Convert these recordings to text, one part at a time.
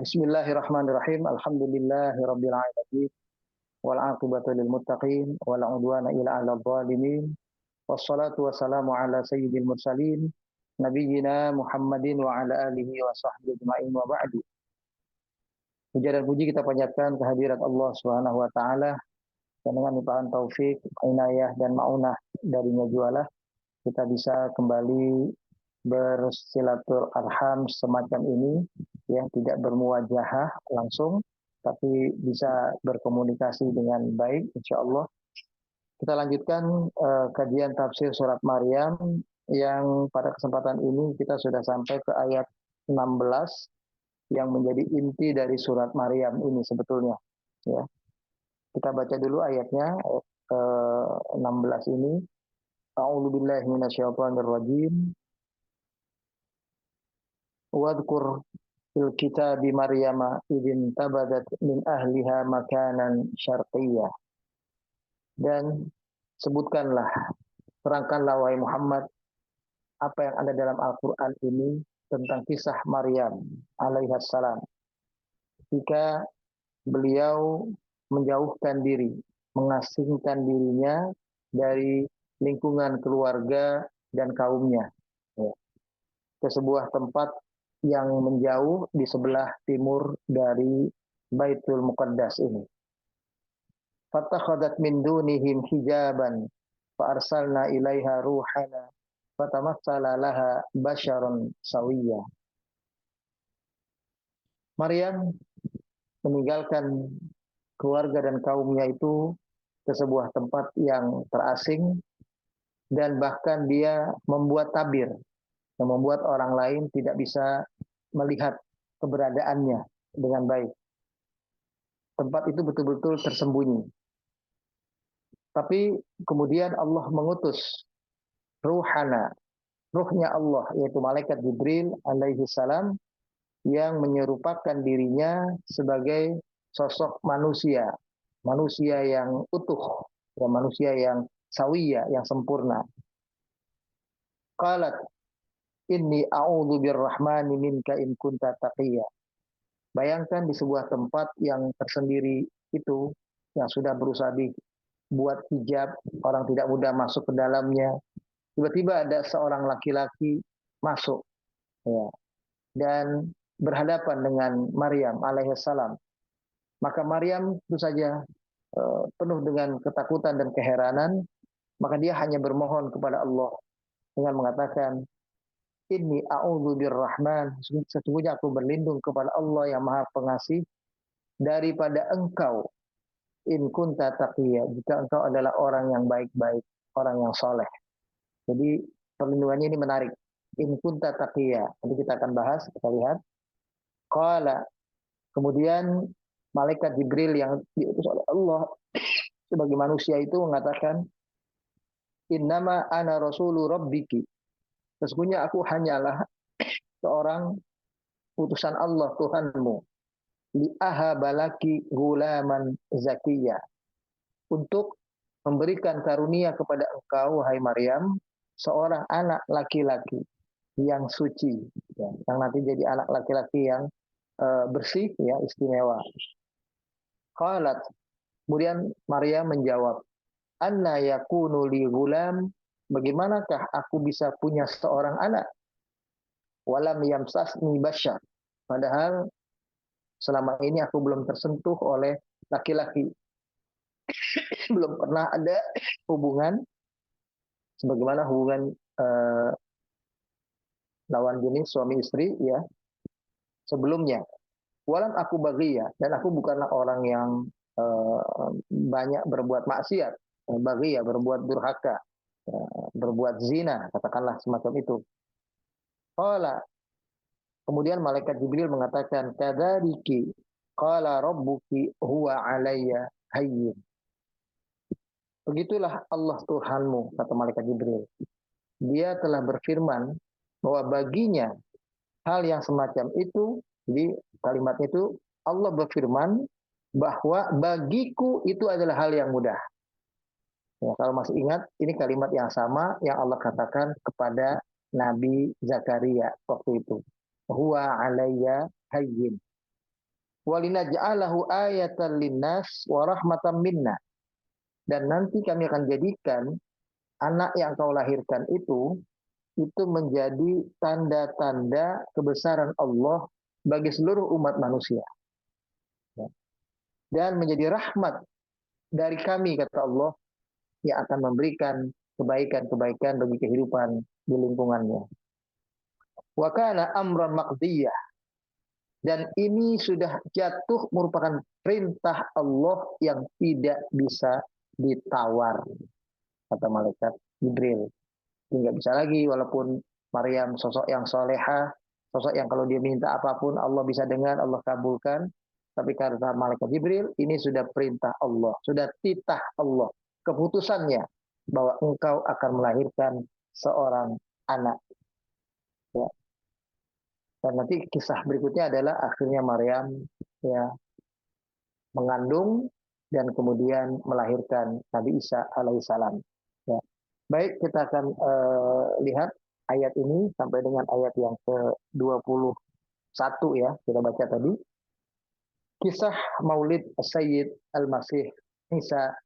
Bismillahirrahmanirrahim. Alhamdulillahirabbil alamin wal 'aqibatu lil muttaqin wala 'udwana illa 'alal zalimin. Wassalatu wassalamu ala sayyidil mursalin nabiyyina Muhammadin wa ala alihi wa sahbihi ajma'in wa ba'du. Puja dan puji kita panjatkan kehadirat Allah Subhanahu wa taala dan dengan limpahan taufik, inayah dan maunah darinya jualah kita bisa kembali bersilaturaham semacam ini yang tidak bermuwajahah langsung tapi bisa berkomunikasi dengan baik insyaallah. Kita lanjutkan kajian tafsir surat Maryam yang pada kesempatan ini kita sudah sampai ke ayat 16 yang menjadi inti dari surat Maryam ini sebetulnya ya. Kita baca dulu ayatnya ayat 16 ini. A'udzubillahi minasyaitonirrajim. Wadhkur fil kitabi Maryama idzin tabadat min ahliha makanan syarqiyyah. Dan sebutkanlah, terangkanlah wahai Muhammad apa yang ada dalam Al-Qur'an ini tentang kisah Maryam alaihissalam ketika beliau menjauhkan diri, mengasingkan dirinya dari lingkungan keluarga dan kaumnya ya, ke sebuah tempat yang menjauh di sebelah timur dari Baitul Muqaddas ini. Fattakhadat min dunihim hijaban fa arsalna ilaiha ruhana fatamassala laha basyaran sawiyya. Maryam meninggalkan keluarga dan kaumnya itu ke sebuah tempat yang terasing dan bahkan dia membuat tabir yang membuat orang lain tidak bisa melihat keberadaannya dengan baik. Tempat itu betul-betul tersembunyi. Tapi kemudian Allah mengutus ruhana, ruhnya Allah, yaitu malaikat Jibril alaihi salam yang menyerupakan dirinya sebagai sosok manusia, manusia yang utuh, ya, manusia yang sawiyah, yang sempurna. Qalat inni a'udzu birrahmani minka in kunta taqiyya. Bayangkan di sebuah tempat yang tersendiri itu yang sudah berusaha dibuat hijab, orang tidak mudah masuk ke dalamnya. Tiba-tiba ada seorang laki-laki masuk ya, dan berhadapan dengan Maryam alaihissalam. Maka Maryam tentu saja penuh dengan ketakutan dan keheranan, maka dia hanya bermohon kepada Allah dengan mengatakan, Inni a'udzu birrahman, sesungguhnya aku berlindung kepada Allah yang Maha Pengasih daripada engkau, in kunta taqiyya, jika engkau adalah orang yang baik-baik, orang yang soleh. Jadi perlindungannya ini menarik. In kunta taqiyya. Nanti kita akan bahas, kita lihat. Qala, kemudian malaikat Jibril yang diutus oleh Allah sebagai manusia itu mengatakan, Innama ana rasulu rabbiki. Sesungguhnya aku hanyalah seorang utusan Allah Tuhanmu. Li'ahabalaki gulaman zakiyya. Untuk memberikan karunia kepada engkau, hai Maryam, seorang anak laki-laki yang suci. Ya, yang nanti jadi anak laki-laki yang bersih, ya, istimewa. Qalat, kemudian Maryam menjawab, Anna yakunu li gulam, bagaimanakah aku bisa punya seorang anak? Walam yamsasni basyar. Padahal selama ini aku belum tersentuh oleh laki-laki. Belum pernah ada hubungan sebagaimana hubungan lawan jenis suami istri ya sebelumnya. Walam aku baghiya, dan aku bukanlah orang yang banyak berbuat maksiat. Baghiya, berbuat durhaka, berbuat zina, katakanlah semacam itu. Qala, kemudian malaikat Jibril mengatakan, kadzaliki qala rabbuki huwa alayya hayyin. Begitulah Allah Tuhanmu, kata malaikat Jibril. Dia telah berfirman bahwa baginya hal yang semacam itu, jadi kalimatnya itu Allah berfirman bahwa bagiku itu adalah hal yang mudah. Ya, kalau masih ingat, ini kalimat yang sama yang Allah katakan kepada Nabi Zakaria waktu itu. Huwa alayya hayyin. walinaj'alahu ayatan linnas wa rahmatan minna. Dan nanti kami akan jadikan anak yang kau lahirkan itu menjadi tanda-tanda kebesaran Allah bagi seluruh umat manusia. Dan menjadi rahmat dari kami, kata Allah, yang akan memberikan kebaikan-kebaikan bagi kehidupan di lingkungannya. Wa kana amran maqdiyah. Dan ini sudah jatuh merupakan perintah Allah yang tidak bisa ditawar, kata malaikat Jibril. Tidak bisa lagi, walaupun Maryam sosok yang soleha, sosok yang kalau dia minta apapun Allah bisa dengar, Allah kabulkan. Tapi karena malaikat Jibril, ini sudah perintah Allah, sudah titah Allah, keputusannya bahwa engkau akan melahirkan seorang anak. Ya. Dan nanti kisah berikutnya adalah akhirnya Maryam ya mengandung dan kemudian melahirkan Nabi Isa alaihissalam. Ya. Baik, kita akan lihat ayat ini sampai dengan ayat yang ke-21 ya, kita baca tadi. Kisah Maulid Sayyid Al-Masih Isa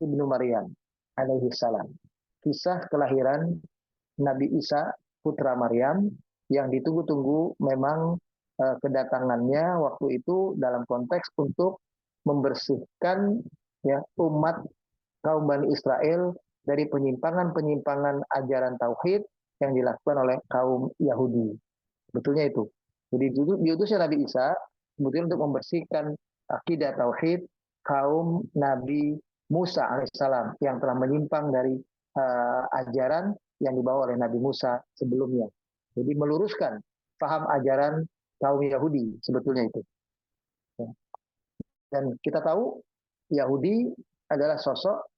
Ibnu Maryam alaihissalam. Kisah kelahiran Nabi Isa putra Maryam yang ditunggu-tunggu. Memang kedatangannya waktu itu dalam konteks untuk membersihkan ya umat kaum Bani Israel dari penyimpangan-penyimpangan ajaran tauhid yang dilakukan oleh kaum Yahudi. Betulnya itu. Jadi diutusnya Nabi Isa kemudian untuk membersihkan akidah tauhid kaum Nabi Musa alaihissalam yang telah menyimpang dari ajaran yang dibawa oleh Nabi Musa sebelumnya. Jadi meluruskan paham ajaran kaum Yahudi sebetulnya itu. Dan kita tahu Yahudi adalah sosok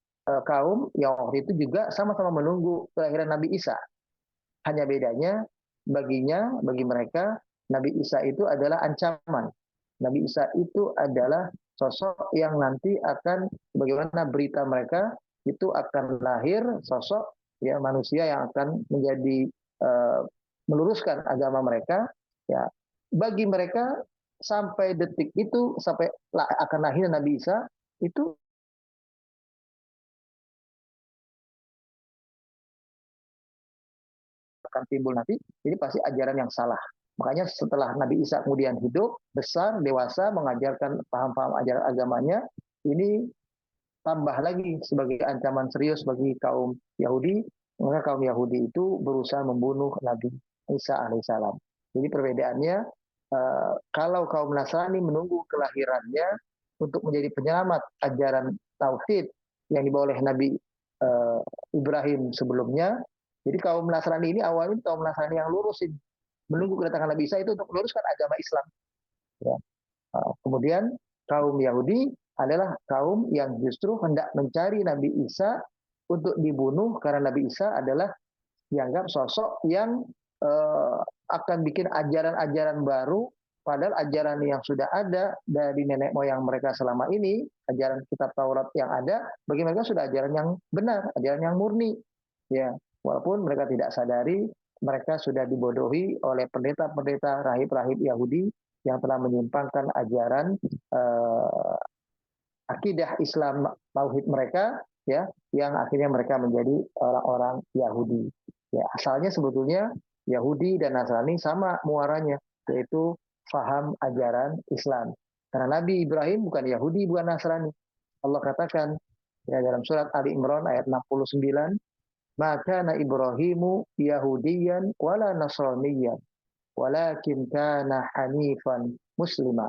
kaum yang waktu itu juga sama-sama menunggu kelahiran Nabi Isa. Hanya bedanya bagi mereka Nabi Isa itu adalah ancaman. Nabi Isa itu adalah sosok yang nanti akan, bagaimana berita mereka itu akan lahir sosok ya manusia yang akan menjadi meluruskan agama mereka. Ya, bagi mereka sampai detik itu, sampai akan lahir Nabi Isa itu akan timbul nanti, ini pasti ajaran yang salah. Makanya setelah Nabi Isa kemudian hidup, besar, dewasa, mengajarkan paham-paham ajaran agamanya, ini tambah lagi sebagai ancaman serius bagi kaum Yahudi. Maka kaum Yahudi itu berusaha membunuh Nabi Isa alaihissalam. Jadi perbedaannya, kalau kaum Nasrani menunggu kelahirannya untuk menjadi penyelamat ajaran tauhid yang dibawa oleh Nabi Ibrahim sebelumnya. Jadi kaum Nasrani ini awalnya kaum Nasrani yang lurusin, menunggu kedatangan Nabi Isa itu untuk meluruskan agama Islam. Ya. Kemudian kaum Yahudi adalah kaum yang justru hendak mencari Nabi Isa untuk dibunuh karena Nabi Isa adalah dianggap sosok yang akan bikin ajaran-ajaran baru, padahal ajaran yang sudah ada dari nenek moyang mereka selama ini, ajaran kitab Taurat yang ada, bagi mereka sudah ajaran yang benar, ajaran yang murni. Ya, walaupun mereka tidak sadari, mereka sudah dibodohi oleh pendeta-pendeta rahib-rahib Yahudi yang telah menyimpangkan ajaran akidah Islam tauhid mereka, ya, yang akhirnya mereka menjadi orang-orang Yahudi. Ya, asalnya sebetulnya Yahudi dan Nasrani sama muaranya, yaitu faham ajaran Islam. Karena Nabi Ibrahim bukan Yahudi, bukan Nasrani. Allah katakan ya, dalam surat Ali Imran ayat 69, maka Ibrahimu Yahudiyan wala Nasraniyan, walakin kana hanifan muslima.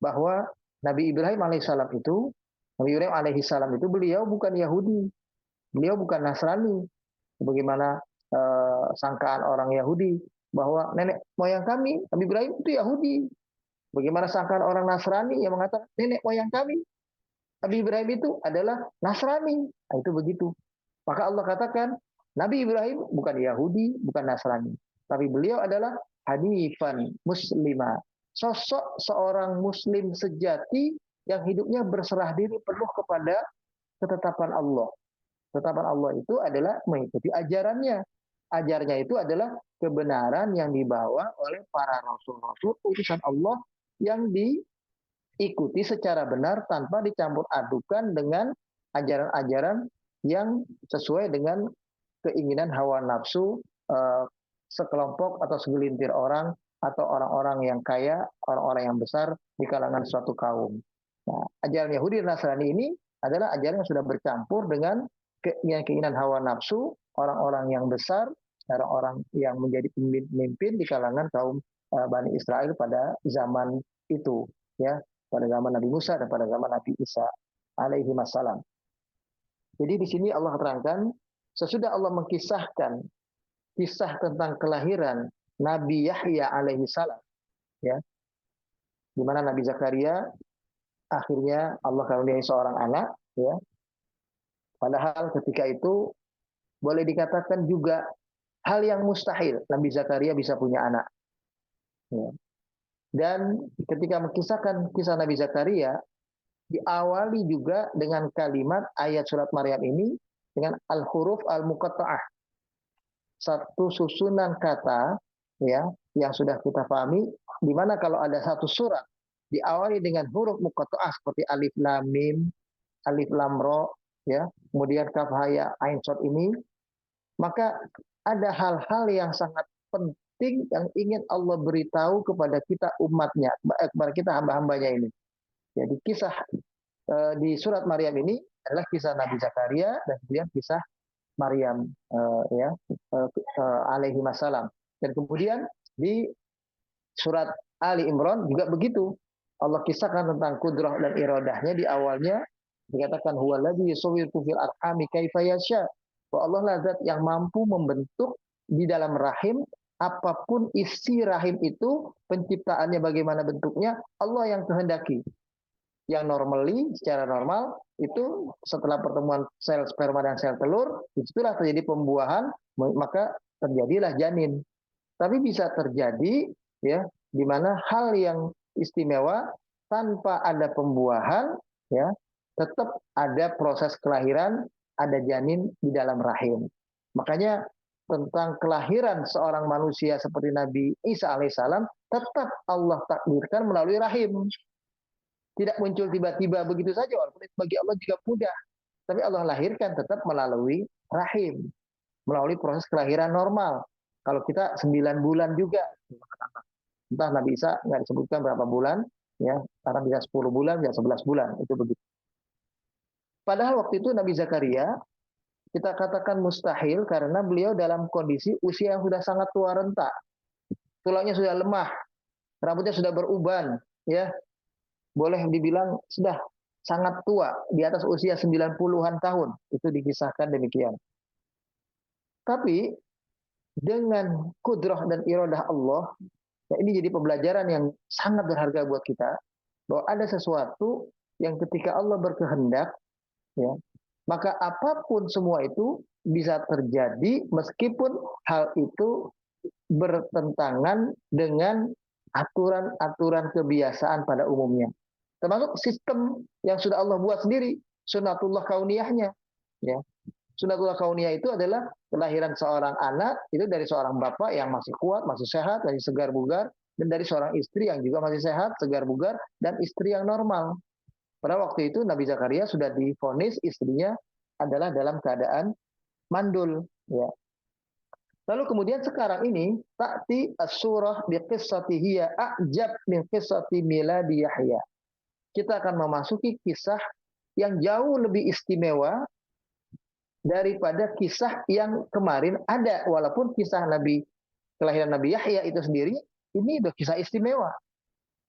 Bahwa Nabi Ibrahim alaihissalam itu beliau bukan Yahudi, beliau bukan Nasrani. Bagaimana sangkaan orang Yahudi bahwa nenek moyang kami Nabi Ibrahim itu Yahudi. Bagaimana sangkaan orang Nasrani yang mengatakan nenek moyang kami Nabi Ibrahim itu adalah Nasrani. Nah, itu begitu. Maka Allah katakan Nabi Ibrahim bukan Yahudi, bukan Nasrani, tapi beliau adalah hanifan muslima, sosok seorang muslim sejati yang hidupnya berserah diri penuh kepada ketetapan Allah. Ketetapan Allah itu adalah mengikuti ajarannya. Ajarannya itu adalah kebenaran yang dibawa oleh para rasul-rasul utusan Allah yang ikuti secara benar tanpa dicampur adukan dengan ajaran-ajaran yang sesuai dengan keinginan hawa nafsu sekelompok atau segelintir orang atau orang-orang yang kaya, orang-orang yang besar di kalangan suatu kaum. Nah, ajaran Yahudi dan Nasrani ini adalah ajaran yang sudah bercampur dengan keinginan hawa nafsu orang-orang yang besar, orang-orang yang menjadi pemimpin di kalangan kaum Bani Israel pada zaman itu, ya, pada zaman Nabi Musa dan pada zaman Nabi Isa alaihi wassalam. Jadi di sini Allah terangkan, sesudah Allah mengkisahkan kisah tentang kelahiran Nabi Yahya alaihi salam, ya, di mana Nabi Zakaria akhirnya Allah karuniai seorang anak, ya. Padahal ketika itu boleh dikatakan juga hal yang mustahil Nabi Zakaria bisa punya anak. Ya. Dan ketika mengisahkan kisah Nabi Zakaria, diawali juga dengan kalimat ayat surat Maryam ini dengan al-huruf al-muqatta'ah. Satu susunan kata, ya, yang sudah kita pahami, di mana kalau ada satu surat diawali dengan huruf muqatta'ah seperti alif lam mim, alif lam ra, ya, kemudian kaf ha ya ain shad ini, maka ada hal-hal yang sangat penting yang ingin Allah beritahu kepada kita umatnya, kepada kita hamba-hambanya ini. Jadi kisah di surat Maryam ini adalah kisah Nabi Zakaria dan kemudian kisah Maryam, ya, alaihi wassalam. Dan kemudian di surat Ali Imran juga begitu. Allah kisahkan tentang kudrah dan iradahnya di awalnya dikatakan huwallazi yusawwirukum fil arhami kaifa yasha. Bahwa Allah lah zat yang mampu membentuk di dalam rahim apapun isi rahim itu, penciptaannya bagaimana bentuknya, Allah yang kehendaki. Yang normally, secara normal, itu setelah pertemuan sel sperma dan sel telur, itulah terjadi pembuahan, maka terjadilah janin. Tapi bisa terjadi, ya, di mana hal yang istimewa tanpa ada pembuahan, ya, tetap ada proses kelahiran, ada janin di dalam rahim. Makanya tentang kelahiran seorang manusia seperti Nabi Isa alaihissalam tetap Allah takdirkan melalui rahim. Tidak muncul tiba-tiba begitu saja, walaupun bagi Allah juga mudah. Tapi Allah lahirkan tetap melalui rahim, melalui proses kelahiran normal. Kalau kita 9 bulan juga, entah Nabi Isa nggak disebutkan berapa bulan, ya, karena bisa 10 bulan, bisa 11 bulan, itu begitu. Padahal waktu itu Nabi Zakaria kita katakan mustahil karena beliau dalam kondisi usia yang sudah sangat tua renta. Tulangnya sudah lemah, rambutnya sudah beruban, ya. Boleh dibilang sudah sangat tua, di atas usia 90-an tahun. Itu dikisahkan demikian. Tapi dengan kudrah dan iradah Allah, ya, ini jadi pembelajaran yang sangat berharga buat kita, bahwa ada sesuatu yang ketika Allah berkehendak, ya, maka apapun semua itu bisa terjadi meskipun hal itu bertentangan dengan aturan-aturan kebiasaan pada umumnya. Termasuk sistem yang sudah Allah buat sendiri, sunatullah kauniyahnya. Ya. Sunatullah kauniyah itu adalah kelahiran seorang anak itu dari seorang bapak yang masih kuat, masih sehat, masih segar bugar, dan dari seorang istri yang juga masih sehat, segar bugar, dan istri yang normal. Pada waktu itu Nabi Zakaria sudah divonis istrinya adalah dalam keadaan mandul. Ya. Lalu kemudian sekarang ini ta'ti as-surah bi qissati hiya a'jab min qissati miladi Yahya. Kita akan memasuki kisah yang jauh lebih istimewa daripada kisah yang kemarin ada. Walaupun kisah kelahiran Nabi Yahya itu sendiri ini udah kisah istimewa.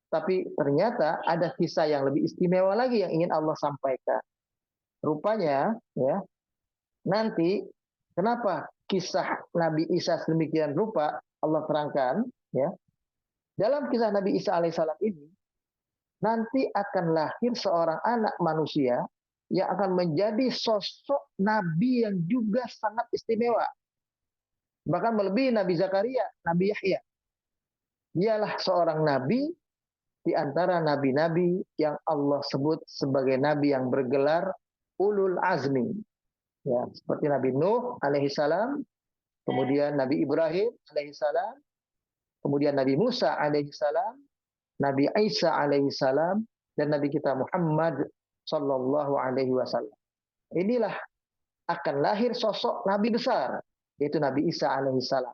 Tapi ternyata ada kisah yang lebih istimewa lagi yang ingin Allah sampaikan. Rupanya, ya, nanti kenapa kisah Nabi Isa sedemikian rupa Allah terangkan, ya. Dalam kisah Nabi Isa alaihissalam ini nanti akan lahir seorang anak manusia yang akan menjadi sosok nabi yang juga sangat istimewa. Bahkan melebihi Nabi Zakaria, Nabi Yahya. Dialah seorang nabi di antara nabi-nabi yang Allah sebut sebagai nabi yang bergelar ulul azmi. Ya, seperti Nabi Nuh alaihissalam, kemudian Nabi Ibrahim alaihissalam, kemudian Nabi Musa alaihissalam, Nabi Isa alaihissalam, dan Nabi kita Muhammad Sallallahu Alaihi Wasallam. Inilah akan lahir sosok Nabi besar, yaitu Nabi Isa alaihissalam.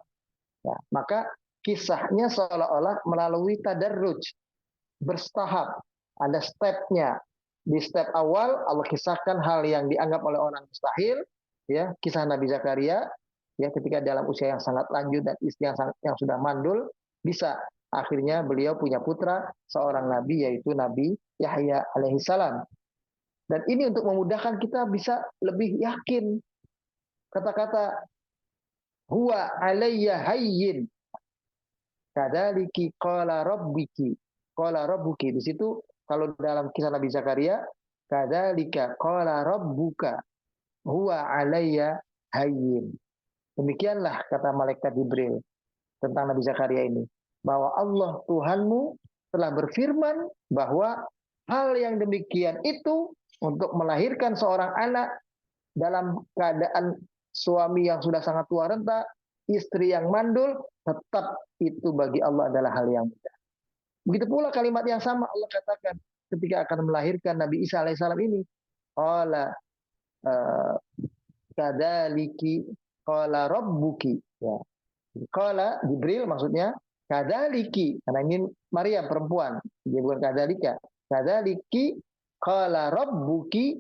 Ya, maka kisahnya seolah-olah melalui tadarruj, bertahap, ada stepnya. Di step awal Allah kisahkan hal yang dianggap oleh orang mustahil, ya, kisah Nabi Zakaria, ya, ketika dalam usia yang sangat lanjut dan istri yang sudah mandul, bisa akhirnya beliau punya putra, seorang nabi, yaitu Nabi Yahya alaihissalam. Dan ini untuk memudahkan kita bisa lebih yakin. Kata-kata huwa alayya hayyin kadzaliki qala rabbiki qala rabbuki. Di situ kalau dalam kisah Nabi Zakaria, kadzalika qala rabbuka huwa alayya hayyin. Demikianlah kata malaikat Jibril tentang Nabi Zakaria ini, bahwa Allah Tuhanmu telah berfirman bahwa hal yang demikian itu untuk melahirkan seorang anak dalam keadaan suami yang sudah sangat tua renta, istri yang mandul, tetap itu bagi Allah adalah hal yang mudah. Begitu pula kalimat yang sama Allah katakan ketika akan melahirkan Nabi Isa alaihissalam ini. Qala kadzaliki qala rabbuki. Ya. Qala Jibril maksudnya kadzaliki, karena ini Maryam perempuan, dia bukan kadzalika. Kadzaliki qala rabbuki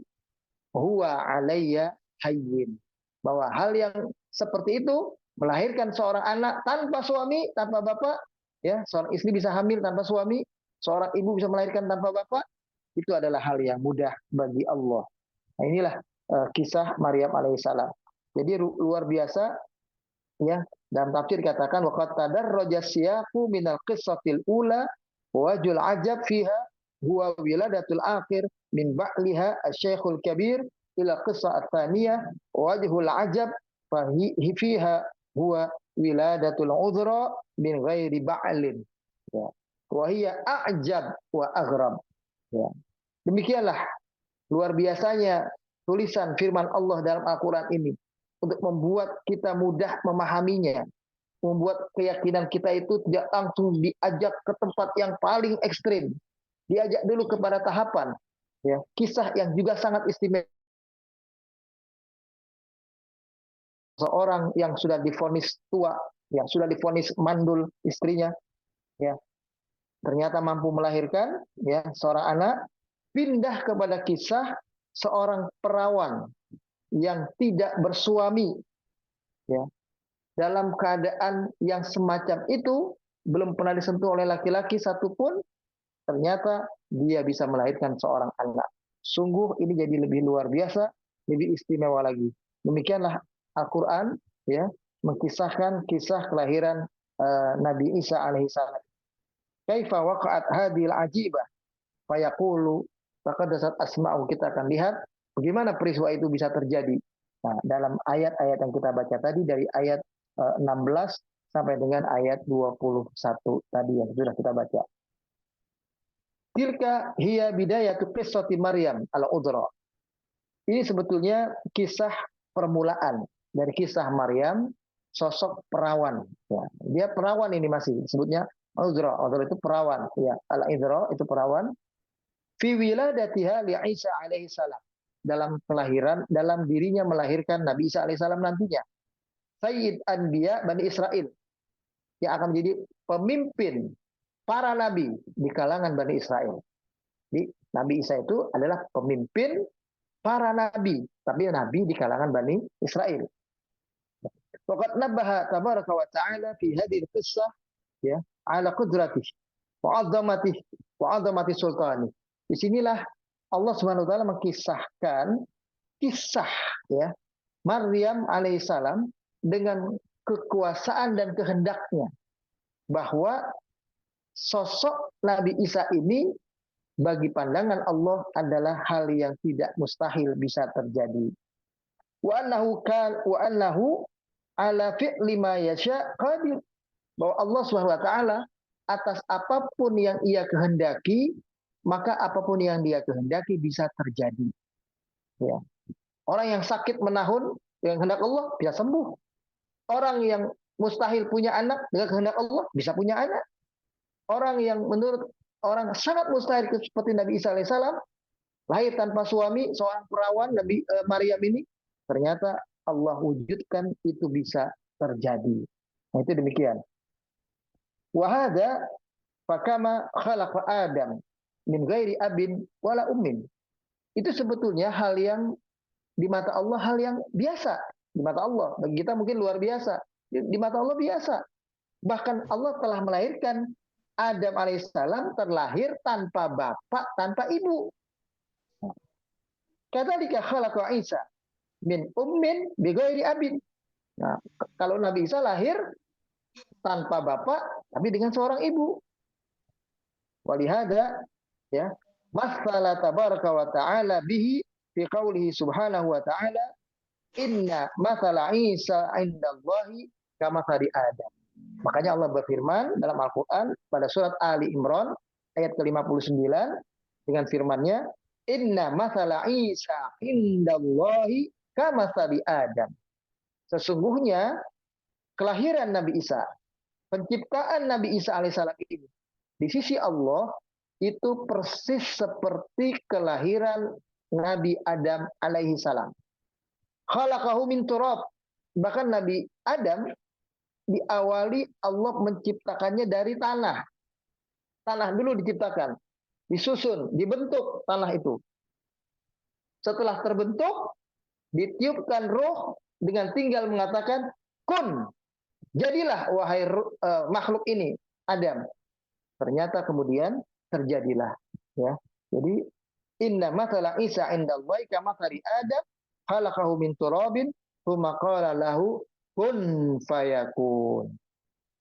huwa alayya hayyin. Bahwa hal yang seperti itu, melahirkan seorang anak tanpa suami, tanpa bapak, ya, seorang istri bisa hamil tanpa suami, seorang ibu bisa melahirkan tanpa bapak, itu adalah hal yang mudah bagi Allah. Nah, inilah kisah Maryam alaihissalam. Jadi luar biasa, ya. Dalam tafsir dikatakan waqad tadarraja siyaqu minal qissatil ula wajul ajab fiha huwa wiladatul akhir min ba'liha asy-syaikhul kabir ila qissah at-thaniyah wajhul ajab fiha huwa wiladatul udhra min ghairi ba'lin, ya, wa hiya a'jab wa aghrab, ya. Demikianlah luar biasanya tulisan firman Allah dalam Al-Qur'an ini untuk membuat kita mudah memahaminya, membuat keyakinan kita itu tidak langsung diajak ke tempat yang paling ekstrim, diajak dulu kepada tahapan, ya, kisah yang juga sangat istimewa. Seorang yang sudah divonis tua, yang sudah divonis mandul istrinya, ya, ternyata mampu melahirkan, ya, seorang anak, pindah kepada kisah seorang perawan yang tidak bersuami, ya, dalam keadaan yang semacam itu, belum pernah disentuh oleh laki-laki satupun, ternyata dia bisa melahirkan seorang anak. Sungguh ini jadi lebih luar biasa, lebih istimewa lagi. Demikianlah Al-Quran, ya, mengkisahkan kisah kelahiran Nabi Isa alaihissalam. Kaifa waqa'at hadhil ajibah fayaqulu taqaddasat asma'u. Kita akan lihat bagaimana peristiwa itu bisa terjadi. Nah, dalam ayat-ayat yang kita baca tadi dari ayat 16 sampai dengan ayat 21 tadi yang sudah kita baca. Tilka hiya bidayatu qissati Maryam al-Udhra. Ini sebetulnya kisah permulaan dari kisah Maryam, sosok perawan. Ya, dia perawan ini masih sebutnya Udhra. Udhra itu perawan. Ya, al-Udhra itu perawan. Fi wiladatiha li Isa alaihi salam. Dalam kelahiran, dalam dirinya melahirkan Nabi Isa alaihi salam nantinya. Sayyid Anbiya Bani Israel, yang akan menjadi pemimpin para nabi di kalangan Bani Israel. Jadi, Nabi Isa itu adalah pemimpin para nabi, tapi nabi di kalangan Bani Israel. Waqad nabbaha tabaraka wa ta'ala fi hadhihi al-qissah, ya, ala qudratihi wa 'azamatihi wa 'azamati sultani. Disinilah Allah Subhanahu wa taala mengkisahkan kisah, ya, Maryam alaihissalam dengan kekuasaan dan kehendaknya, bahwa sosok Nabi Isa ini bagi pandangan Allah adalah hal yang tidak mustahil bisa terjadi. Wa annahu ala fi'li ma yasha qadir. Bahwa Allah Subhanahu wa taala atas apapun yang Ia kehendaki, maka apapun yang Dia kehendaki bisa terjadi. Ya. Orang yang sakit menahun dengan kehendak Allah bisa sembuh. Orang yang mustahil punya anak dengan kehendak Allah bisa punya anak. Orang yang menurut orang sangat mustahil seperti Nabi Isa alaihissalam, lahir tanpa suami, seorang perawan Nabi Maryam ini, ternyata Allah wujudkan itu bisa terjadi. Nah, itu demikian. Wahada fakama khalaqa Adam min ghairi abin wala ummin. Itu sebetulnya hal yang di mata Allah hal yang biasa. Di mata Allah, bagi kita mungkin luar biasa. Di mata Allah biasa. Bahkan Allah telah melahirkan Adam alaihissalam terlahir tanpa bapak, tanpa ibu. Kadzalika khalaqa Isa min ummin bi ghairi abin. Nah, kalau Nabi Isa lahir tanpa bapak tapi dengan seorang ibu. Walihada ya, masala tabaraka wa ta'ala bihi fi qaulihi subhanahu wa ta'ala inna mathala Isa indallahi kamathali Adam. Makanya Allah berfirman dalam Al-Qur'an pada surat Ali Imran ayat ke-59 dengan firman-Nya inna mathala Isa indallahi kamathali Adam. Sesungguhnya kelahiran Nabi Isa, penciptaan Nabi Isa alaihissalam ini di sisi Allah itu persis seperti kelahiran Nabi Adam alaihissalam. Khalaqahu min turab. Bahkan Nabi Adam diawali Allah menciptakannya dari tanah. Tanah dulu diciptakan, disusun, dibentuk tanah itu. Setelah terbentuk, ditiupkan roh dengan tinggal mengatakan kun. Jadilah wahai makhluk ini, Adam. Ternyata kemudian terjadilah, ya. Jadi inna mathala Isa indallahi kamathali Adam khalaqahu min turabin tsumma qala lahu kun fayakun.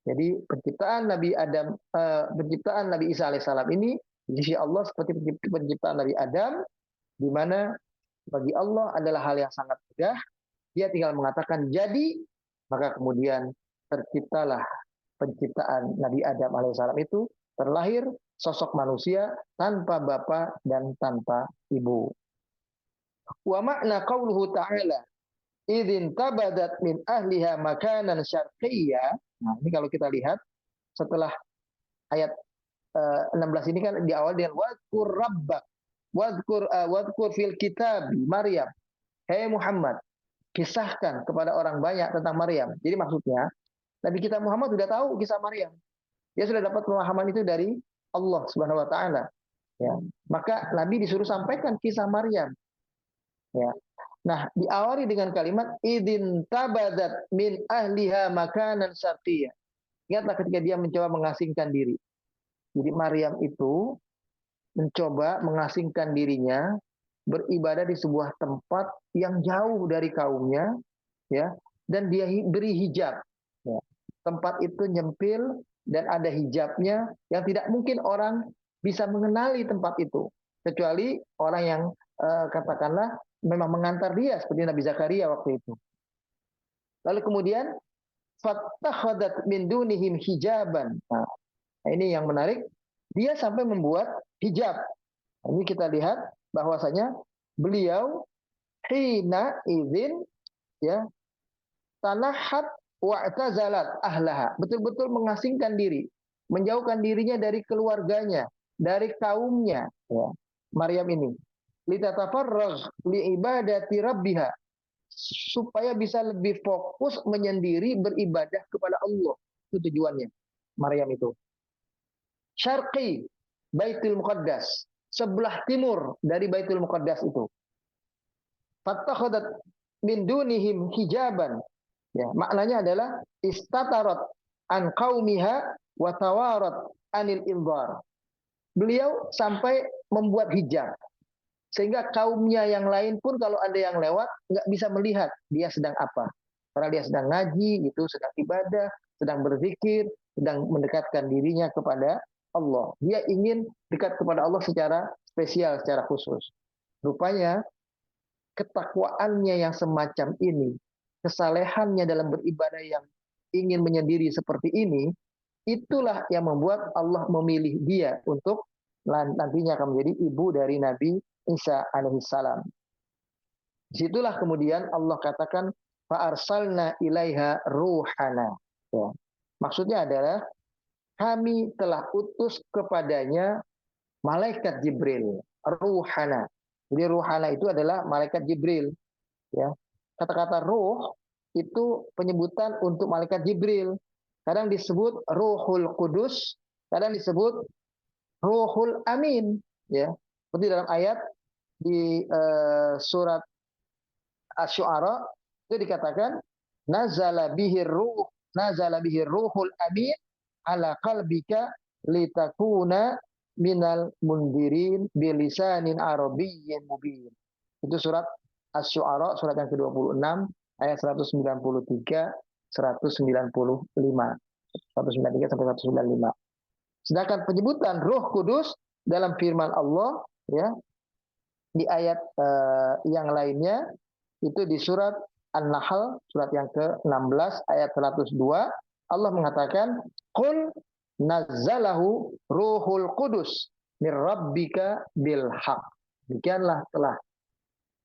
Jadi penciptaan Nabi Adam, penciptaan Nabi Isa alaihissalam ini di sisi Allah seperti penciptaan Nabi Adam, di mana bagi Allah adalah hal yang sangat mudah. Dia tinggal mengatakan jadi, maka kemudian terciptalah penciptaan Nabi Adam alaihissalam itu, terlahir sosok manusia tanpa bapak dan tanpa ibu. Wa makna qauluhu ta'ala idzin tabadat min ahliha makanan syarqiyya. Nah, ini kalau kita lihat setelah ayat 16 ini kan di awal dengan wadkur rabbak wadkur fil kitab Maryam. Hei Muhammad, kisahkan kepada orang banyak tentang Maryam. Jadi maksudnya Nabi kita Muhammad sudah tahu kisah Maryam. Dia sudah dapat pemahaman itu dari Allah Subhanahu wa taala. Ya. Maka Nabi disuruh sampaikan kisah Maryam. Ya. Nah, diawali dengan kalimat idzin tabadat min ahliha makanan syarqiyya. Ingatlah ketika dia mencoba mengasingkan diri. Jadi Maryam itu mencoba mengasingkan dirinya beribadah di sebuah tempat yang jauh dari kaumnya, ya, dan dia beri hijab. Ya. Tempat itu nyempil dan ada hijabnya yang tidak mungkin orang bisa mengenali tempat itu kecuali orang yang katakanlah memang mengantar dia seperti Nabi Zakaria waktu itu. Lalu kemudian fattakhadat min dunihim hijaban. Nah, ini yang menarik, dia sampai membuat hijab. Ini kita lihat bahwasanya beliau hina idzin ya tanahat wa'tazalat ahlaha, betul-betul mengasingkan diri, menjauhkan dirinya dari keluarganya, dari kaumnya, ya. Maryam ini litatafarragh liibadati rabbiha, supaya bisa lebih fokus menyendiri beribadah kepada Allah. Itu tujuannya Maryam itu. Syarqi Baitul Muqaddas, sebelah timur dari Baitul Muqaddas itu. Fattakhadat min dunihim hijaban. Ya, maknanya adalah istatarat an qaumiha wa tawarat anil ilbar. Beliau sampai membuat hijab sehingga kaumnya yang lain pun kalau ada yang lewat nggak bisa melihat dia sedang apa. Karena dia sedang ngaji, gitu, sedang ibadah, sedang berzikir, sedang mendekatkan dirinya kepada Allah. Dia ingin dekat kepada Allah secara spesial, secara khusus. Rupanya ketakwaannya yang semacam ini, kesalehannya dalam beribadah yang ingin menyendiri seperti ini, itulah yang membuat Allah memilih dia untuk nantinya akan menjadi ibu dari Nabi Isa alaihissalam. Disitulah kemudian Allah katakan fa arsalna ilaiha ruhana. Ya. Maksudnya adalah kami telah utus kepadanya malaikat Jibril, ruhana. Jadi ruhana itu adalah malaikat Jibril. Ya, kata-kata ruh itu penyebutan untuk malaikat Jibril. Kadang disebut Ruhul Kudus, kadang disebut Ruhul Amin. Ya, seperti dalam ayat di surat Asy-Syu'ara itu dikatakan nazala bihir ruhul amin ala qalbika litakuna minal mundirin bilisanin arabiyyin mubin. Itu surat Asy-Syu'ara surat yang ke-26 ayat 193 195. 193 sampai 195. Sedangkan penyebutan Roh Kudus dalam firman Allah ya di ayat yang lainnya itu di surat An-Nahl surat yang ke-16 ayat 102 Allah mengatakan qul nazzalahu ruhul qudus mir rabbika bil haq. Demikianlah telah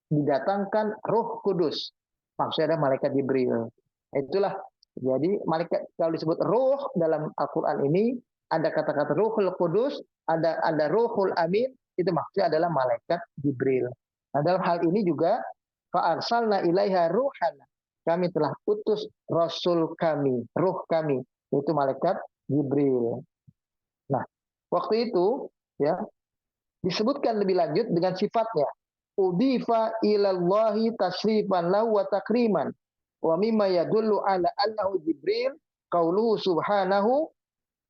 didatangkan Roh Kudus. Maksudnya ada malaikat Jibril. Itulah jadi malaikat kalau disebut roh dalam Al-Qur'an ini ada kata-kata Ruhul Kudus, ada Ruhul Amin, itu maksudnya adalah malaikat Jibril. Nah, dalam hal ini juga fa'arsalna ilaiha ruhana. Kami telah utus rasul kami, ruh kami, yaitu malaikat Jibril. Nah, waktu itu ya disebutkan lebih lanjut dengan sifatnya. Udifa ilallahi tasrifan lahu wa takriman. Wa mimma yadullu ala annahu Jibril qauluhu subhanahu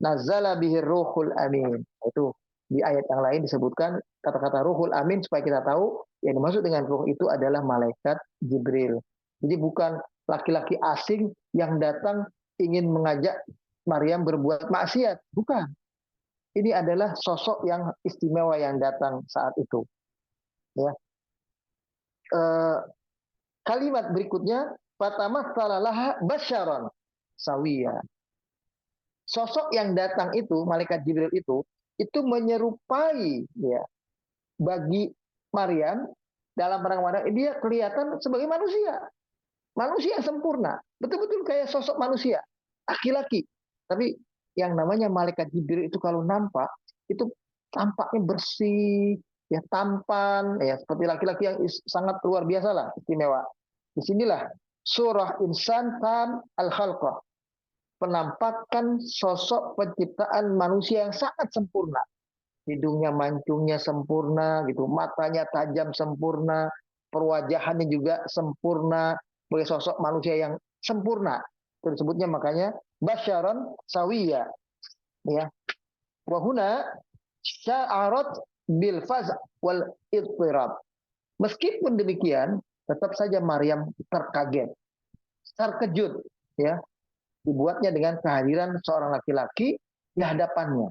nazzala bihir ruhul amin. Itu di ayat yang lain disebutkan kata-kata ruhul amin supaya kita tahu yang dimaksud dengan ruh itu adalah malaikat Jibril. Jadi bukan laki-laki asing yang datang ingin mengajak Maryam berbuat maksiat, bukan. Ini adalah sosok yang istimewa yang datang saat itu. Ya. Kalimat berikutnya fatamassalaha basyaran sawiya. Sosok yang datang itu, malaikat Jibril itu menyerupai ya bagi Maryam dalam pandangan dia kelihatan sebagai manusia. Manusia yang sempurna, betul-betul kayak sosok manusia, laki-laki. Tapi yang namanya malaikat Jibril itu kalau nampak itu tampaknya bersih, ya tampan, ya seperti laki-laki yang sangat luar biasa lah, istimewa. Disinilah surah Insan Tam Al-Khalqah, penampakan sosok penciptaan manusia yang sangat sempurna. Hidungnya mancungnya sempurna, gitu, matanya tajam sempurna, perwajahannya juga sempurna, sebagai sosok manusia yang sempurna. Itu disebutnya makanya basyaran sawiya. Ya. Wa huna sya'arat bil faz' wal idtirab. Meskipun demikian, tetap saja Maryam terkaget, terkejut, ya. Dibuatnya dengan kehadiran seorang laki-laki di hadapannya.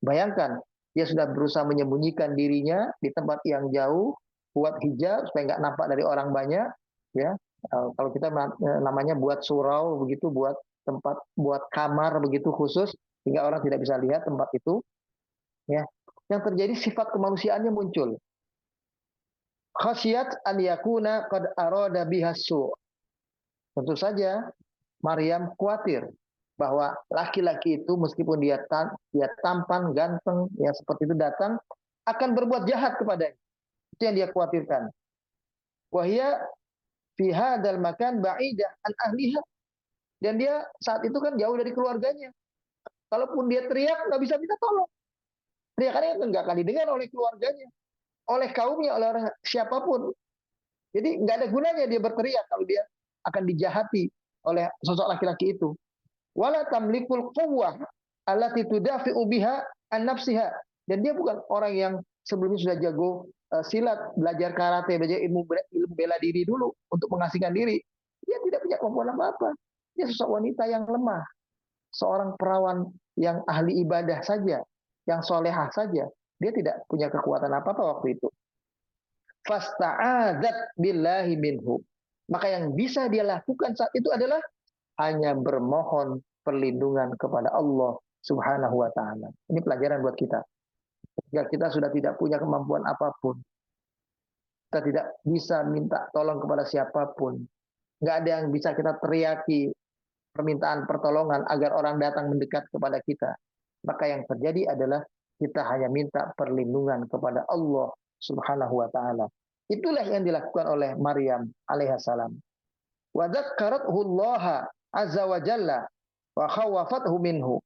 Bayangkan, dia sudah berusaha menyembunyikan dirinya di tempat yang jauh, buat hijab supaya nggak nampak dari orang banyak, ya. Kalau kita namanya buat surau begitu, buat tempat, buat kamar begitu khusus sehingga orang tidak bisa lihat tempat itu, ya. Yang terjadi sifat kemanusiaannya muncul. Khasyat an yakuna qad arada bihasu. Tentu saja Maryam khawatir bahwa laki-laki itu meskipun dia tampan, ganteng, ya seperti itu datang akan berbuat jahat kepadanya. Itu yang dia khawatirkan. Wahia fi hadzal makan ba'idah an ahliha. Dan dia saat itu kan jauh dari keluarganya. Kalaupun dia teriak nggak bisa minta tolong. Teriakannya nggak akan didengar oleh keluarganya, oleh kaumnya, oleh orang siapapun. Jadi nggak ada gunanya dia berteriak kalau dia akan dijahati oleh sosok laki-laki itu. Wala tamlikul quwwah allati tudafi'u biha an nafsiha. Dan dia bukan orang yang sebelumnya sudah jago silat, belajar karate, belajar ilmu bela diri dulu untuk mengasingkan diri. Dia tidak punya kemampuan apa-apa. Dia sosok wanita yang lemah. Seorang perawan yang ahli ibadah saja, yang solehah saja. Dia tidak punya kekuatan apa-apa waktu itu. Fasta'adzat billahi minhu. Maka yang bisa dia lakukan saat itu adalah hanya bermohon perlindungan kepada Allah Subhanahu wa ta'ala. Ini pelajaran buat kita. Jika kita sudah tidak punya kemampuan apapun, kita tidak bisa minta tolong kepada siapapun, nggak ada yang bisa kita teriaki permintaan pertolongan agar orang datang mendekat kepada kita. maka yang terjadi adalah kita hanya minta perlindungan kepada Allah Subhanahu wa taala. Itulah yang dilakukan oleh Maryam alaihissalam. Wa dzakkarathu Allah azza wa jalla wa khawafathu minhu.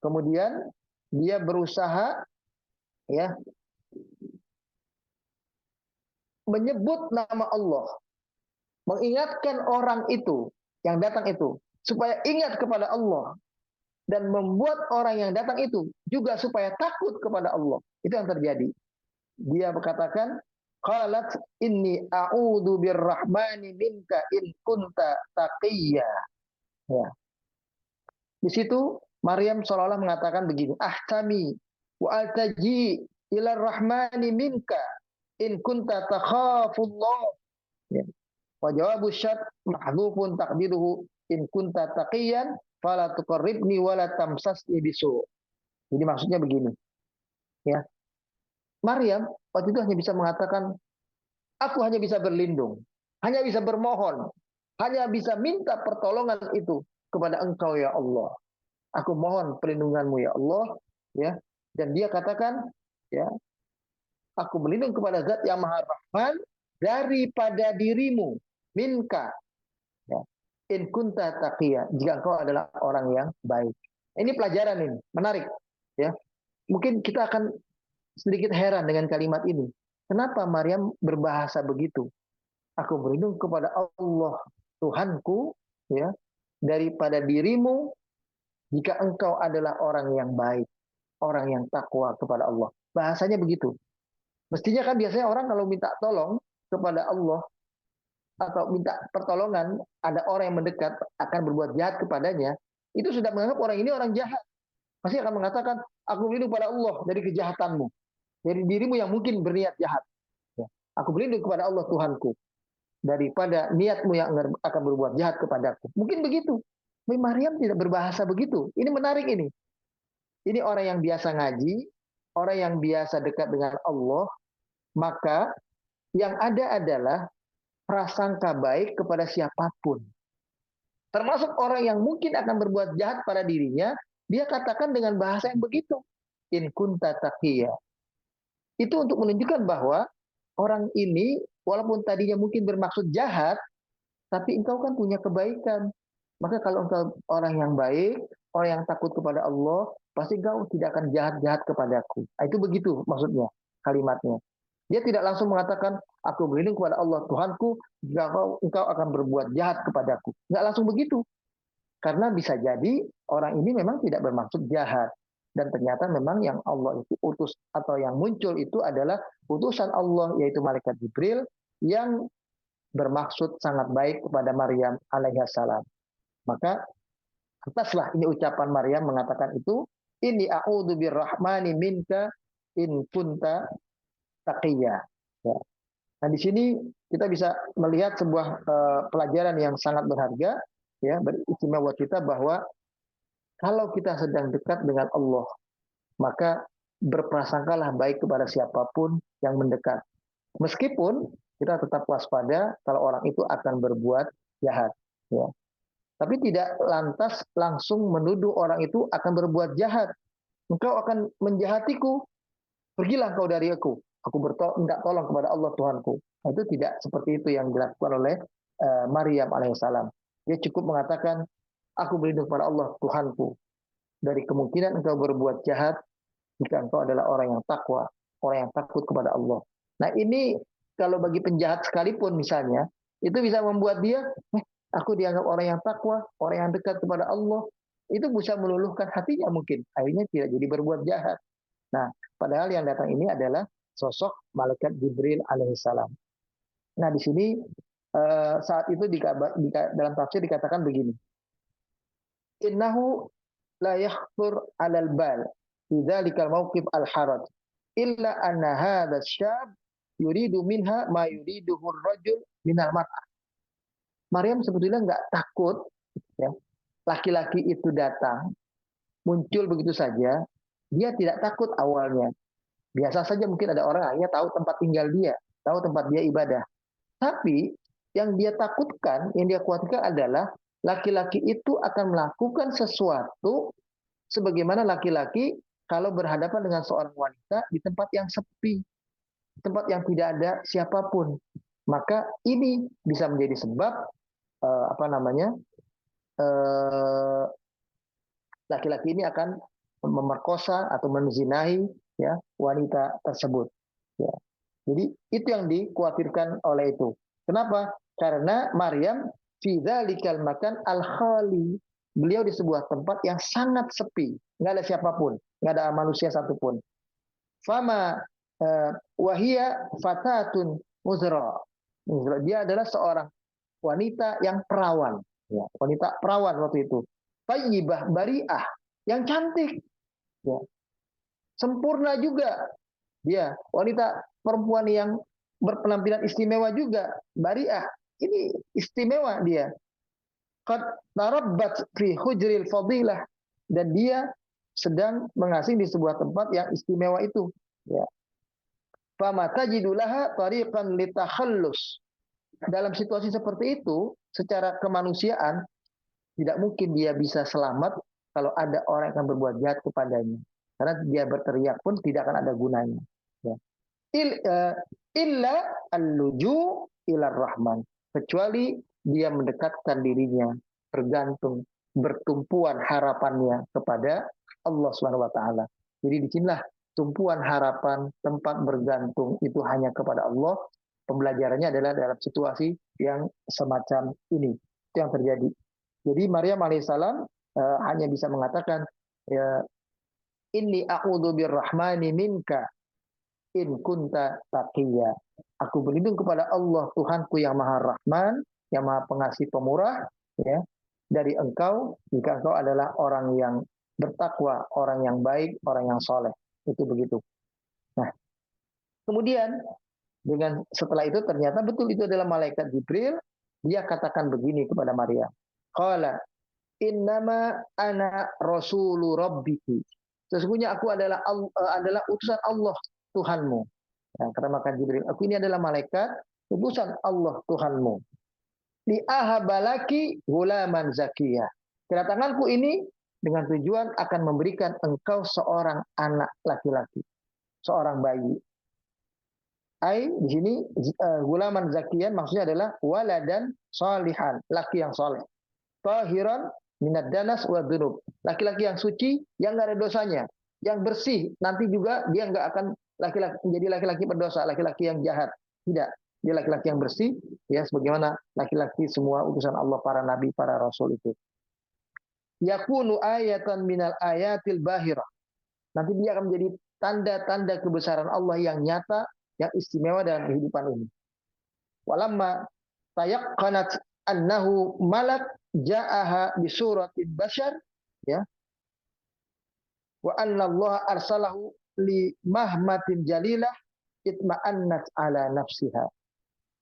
Kemudian dia berusaha ya menyebut nama Allah, mengingatkan orang itu yang datang itu supaya ingat kepada Allah dan membuat orang yang datang itu juga supaya takut kepada Allah. Itu yang terjadi. Dia berkatakan, qalat inni a'udzu birrahmani minka in kunta taqiyya. Ya. Di situ Maryam seolah-olah mengatakan begini, ahtami wa altaji ila rahmani minka in kunta takhafullah. Ya. Wa jawabu syart mahdhufun taqdiruhu in kunta taqiyan fala tuqarribni wala tamsasni bisu. Jadi maksudnya begini. Ya. Maryam waktu itu hanya bisa mengatakan, aku hanya bisa berlindung, hanya bisa bermohon, hanya bisa minta pertolongan itu kepada Engkau ya Allah. Aku mohon perlindunganmu ya Allah, ya. Dan dia katakan, ya, aku berlindung kepada Zat yang Maha Rahman daripada dirimu, minka, ya. In kunta taqiyya, jika engkau adalah orang yang baik. Ini pelajaran ini, menarik, ya. Mungkin kita akan sedikit heran dengan kalimat ini. Kenapa Maryam berbahasa begitu? Aku berlindung kepada Allah Tuhanku, ya, daripada dirimu jika engkau adalah orang yang baik, orang yang takwa kepada Allah. Bahasanya begitu. Mestinya kan biasanya orang kalau minta tolong kepada Allah atau minta pertolongan, ada orang yang mendekat akan berbuat jahat kepadanya, itu sudah menganggap orang ini orang jahat. Pasti akan mengatakan, aku berlindung pada Allah dari kejahatanmu, dari dirimu yang mungkin berniat jahat. Aku berlindung kepada Allah Tuhanku daripada niatmu yang akan berbuat jahat kepadaku. Mungkin begitu. Maryam tidak berbahasa begitu. Ini menarik ini. Ini orang yang biasa ngaji, orang yang biasa dekat dengan Allah, maka yang ada adalah prasangka baik kepada siapapun. Termasuk orang yang mungkin akan berbuat jahat pada dirinya, dia katakan dengan bahasa yang begitu. In kunta taqiyya. Itu untuk menunjukkan bahwa orang ini walaupun tadinya mungkin bermaksud jahat, tapi engkau kan punya kebaikan. Maka kalau engkau orang yang baik, orang yang takut kepada Allah, pasti engkau tidak akan jahat-jahat kepadaku. Nah, itu begitu maksudnya kalimatnya. Dia tidak langsung mengatakan, aku berlindung kepada Allah Tuhanku, jika engkau akan berbuat jahat kepadaku. Nggak langsung begitu. Karena bisa jadi orang ini memang tidak bermaksud jahat. Dan ternyata memang yang Allah itu utus atau yang muncul itu adalah utusan Allah, yaitu malaikat Jibril yang bermaksud sangat baik kepada Maryam alaihissalam. Maka ataslah ini ucapan Maryam mengatakan itu, inni a'udzu birrahmani minka in kunta taqiyya. Ya. Nah, di sini kita bisa melihat sebuah pelajaran yang sangat berharga, ya, beristimewa kita bahwa kalau kita sedang dekat dengan Allah, maka berprasangkalah baik kepada siapapun yang mendekat. Meskipun kita tetap waspada kalau orang itu akan berbuat jahat. Ya. Tapi tidak lantas langsung menuduh orang itu akan berbuat jahat. Engkau akan menjahatiku, pergilah engkau dari aku. Aku minta tolong kepada Allah Tuhanku. Nah, itu tidak seperti itu yang dilakukan oleh Maryam alaihissalam. Dia cukup mengatakan, aku berlindung kepada Allah Tuhanku dari kemungkinan engkau berbuat jahat jika engkau adalah orang yang takwa, orang yang takut kepada Allah. Nah, ini kalau bagi penjahat sekalipun misalnya, itu bisa membuat dia, aku dianggap orang yang takwa, orang yang dekat kepada Allah, itu bisa meluluhkan hatinya mungkin. Akhirnya tidak jadi berbuat jahat. Nah, padahal yang datang ini adalah sosok malaikat Jibril alaihissalam. Nah, di sini saat itu dalam tafsir dikatakan begini. Innahu la yakhtur 'alal bal fi dzalikal mauqif al-haraj illa anna hadha syab yuridu minha ma yuriduhu ar-rajul minal mar'ah. Maryam sebetulnya nggak takut, ya, laki-laki itu datang muncul begitu saja. Dia tidak takut awalnya. Biasa saja mungkin ada orang akhirnya tahu tempat tinggal dia, tahu tempat dia ibadah. Tapi yang dia takutkan, yang dia khawatirkan adalah laki-laki itu akan melakukan sesuatu sebagaimana laki-laki kalau berhadapan dengan seorang wanita di tempat yang sepi, tempat yang tidak ada siapapun, maka ini bisa menjadi sebab apa namanya laki-laki ini akan memerkosa atau menzinahi ya wanita tersebut. Ya. Jadi itu yang dikhawatirkan oleh itu. Kenapa? Karena Maryam fi dzalikal makan al-khali. Beliau di sebuah tempat yang sangat sepi, nggak ada siapapun, nggak ada manusia satupun. Fama wahia fatatun muzra. Dia adalah seorang wanita yang perawan, ya, wanita perawan waktu itu. Tayyibah bariah, yang cantik, ya, sempurna juga. Dia wanita perempuan yang berpenampilan istimewa juga, bariah. Ini istimewa dia. Qad tarabbat fi hujril fadilah, dan dia sedang mengasing di sebuah tempat yang istimewa itu, ya. Fama tajidu laha tariqan litakhallus. Dalam situasi seperti itu, secara kemanusiaan tidak mungkin dia bisa selamat kalau ada orang yang akan berbuat jahat kepadanya. Karena dia berteriak pun tidak akan ada gunanya. Ya. Illa al-luju ilar rahman. Kecuali dia mendekatkan dirinya, bergantung, bertumpuan harapannya kepada Allah Subhanahu wa taala. Jadi disinilah tumpuan harapan, tempat bergantung itu hanya kepada Allah. Pembelajarannya adalah dalam situasi yang semacam ini. Itu yang terjadi. Jadi Maryam alaihissalam hanya bisa mengatakan, ya, inni a'udzu birrahmani minka in kunta taqiyya. Aku berlindung kepada Allah Tuhanku yang Maha Rahman, yang Maha Pengasih Pemurah, ya, dari engkau jika engkau adalah orang yang bertakwa, orang yang baik, orang yang soleh. Itu begitu. Nah, kemudian dengan setelah itu ternyata betul itu adalah malaikat Jibril. Dia katakan begini kepada Maryam. Qala innama ana rasulu rabbiki. Sesungguhnya aku adalah utusan Allah Tuhanmu. Nah, kata malaikat Jibril, aku ini adalah malaikat utusan Allah Tuhanmu. Li ahabalaki gulaman zakiyah. Kedatanganku ini dengan tujuan akan memberikan engkau seorang anak laki-laki, seorang bayi. Ai di sini gulaman zakiyan maksudnya adalah waladan salihan, laki yang soleh. Tahiran minad danas wa dzunub. Laki-laki yang suci, yang enggak ada dosanya, yang bersih. Nanti juga dia enggak akan menjadi laki-laki berdosa, laki-laki yang jahat. Tidak, dia laki-laki yang bersih, ya sebagaimana laki-laki semua utusan Allah, para nabi, para rasul itu. Yakunu ayatan minal ayatil bahirah. Nanti dia akan menjadi tanda-tanda kebesaran Allah yang nyata, yang istimewa dalam kehidupan ini. Walamma tayaqqanat annahu malak ja'aha bi suratin bashar, ya. Wa anna Allah arsalahu li mahmatin jalilah itma'annat ala nafsiha.